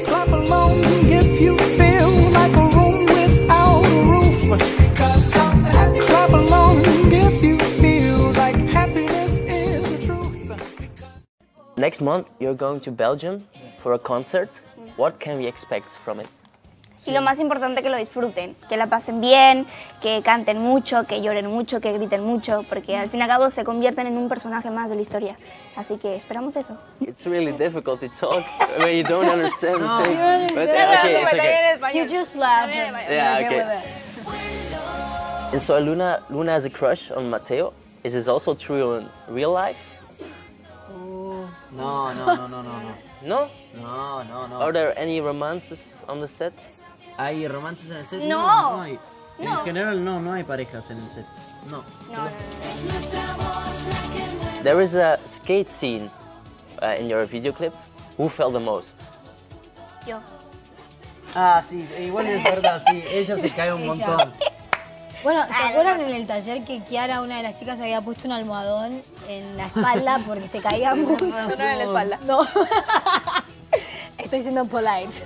Clap along if you feel like a room without a roof. Clap along if you feel like happiness is the truth. Next month you're going to Belgium for a concert. What can we expect from it? Y lo más importante, que lo disfruten, que la pasen bien, que canten mucho, que lloren mucho, que griten mucho, porque al fin y al cabo se convierten en un personaje más de la historia. Así que esperamos eso. It's really difficult to talk when you don't understand things. But, No, okay, it's okay. You just laugh and Yeah, you're okay. with it. And so Luna has a crush on Mateo. Is this also true in real life? No. No? No. Are there any romances on the set? ¿Hay romances en el set? No. No hay. En general no hay parejas en el set. No. There is a skate scene in your video clip. Who fell the most? Yo. Ah, sí, igual es verdad, sí. Ella se cae un montón. Bueno, ¿se acuerdan en el taller que Kiara, una de las chicas, había puesto un almohadón en la espalda porque se caía mucho? No en la espalda. No. Estoy siendo polite.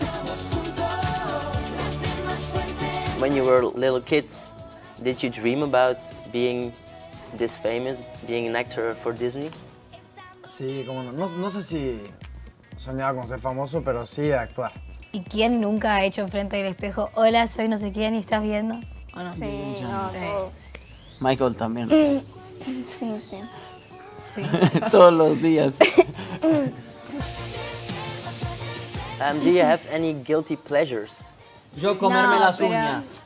When you were little kids, did you dream about being this famous, being an actor for Disney? Sí, como no sé si soñaba con ser famoso, pero sí actuar. ¿Y quién nunca ha hecho enfrente del espejo, hola, soy no sé quién y estás viendo? ¿O no? Sí, no, todo. Michael también. Sí. Todos los días. Do you have any guilty pleasures? Yo comerme No, las pero- uñas.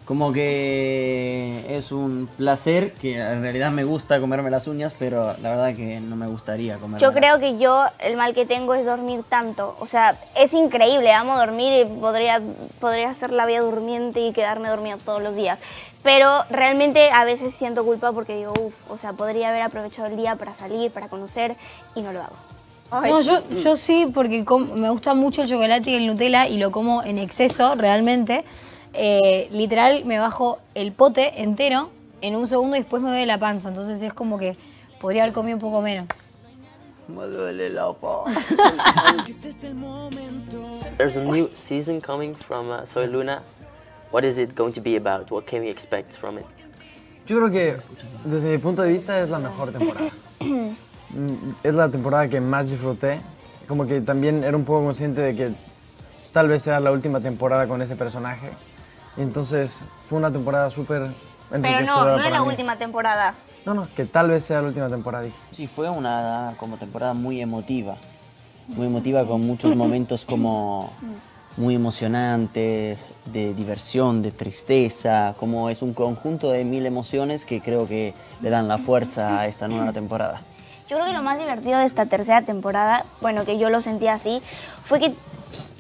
Como que es un placer, que en realidad me gusta comerme las uñas, pero la verdad que no me gustaría comerme. Yo creo que yo el mal que tengo es dormir tanto. O sea, es increíble, amo dormir y podría hacer la vida durmiente y quedarme dormida todos los días. Pero realmente a veces siento culpa porque digo, o sea, podría haber aprovechado el día para salir, para conocer y no lo hago. No, yo sí, porque me gusta mucho el chocolate y el Nutella y lo como en exceso, realmente. Literal, me bajo el pote entero en un segundo y después me duele la panza. Entonces es como que podría haber comido un poco menos. Me duele la panza. There's a new season coming from Soy Luna. What is it going to be about? What can we expect from it? Yo creo que desde mi punto de vista es la mejor temporada. Es la temporada que más disfruté. Como que también era un poco consciente de que tal vez sea la última temporada con ese personaje. Y entonces fue una temporada súper Pero enriquecedora no es la para mí. última temporada. No, que tal vez sea la última temporada, dije. Sí, fue una como temporada muy emotiva. Muy emotiva, con muchos momentos como muy emocionantes, de diversión, de tristeza. Como es un conjunto de 1000 emociones que creo que le dan la fuerza a esta nueva temporada. Yo creo que lo más divertido de esta tercera temporada, bueno, que yo lo sentí así, fue que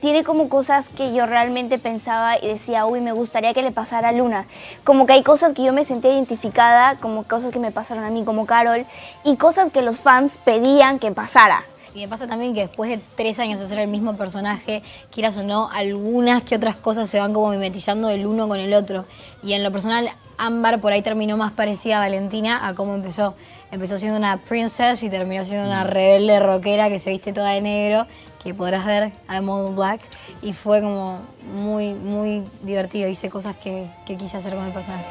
tiene como cosas que yo realmente pensaba y decía, uy, me gustaría que le pasara a Luna. Como que hay cosas que yo me sentía identificada, como cosas que me pasaron a mí como Carol, y cosas que los fans pedían que pasara. Y me pasa también que después de 3 años de ser el mismo personaje, quieras o no, algunas que otras cosas se van como mimetizando el uno con el otro. Y en lo personal, Ámbar por ahí terminó más parecida a Valentina a cómo empezó. Empezó siendo una princess y terminó siendo una rebelde rockera que se viste toda de negro, que podrás ver I'm All Black. Y fue como muy divertido. Hice cosas que quise hacer con el personaje.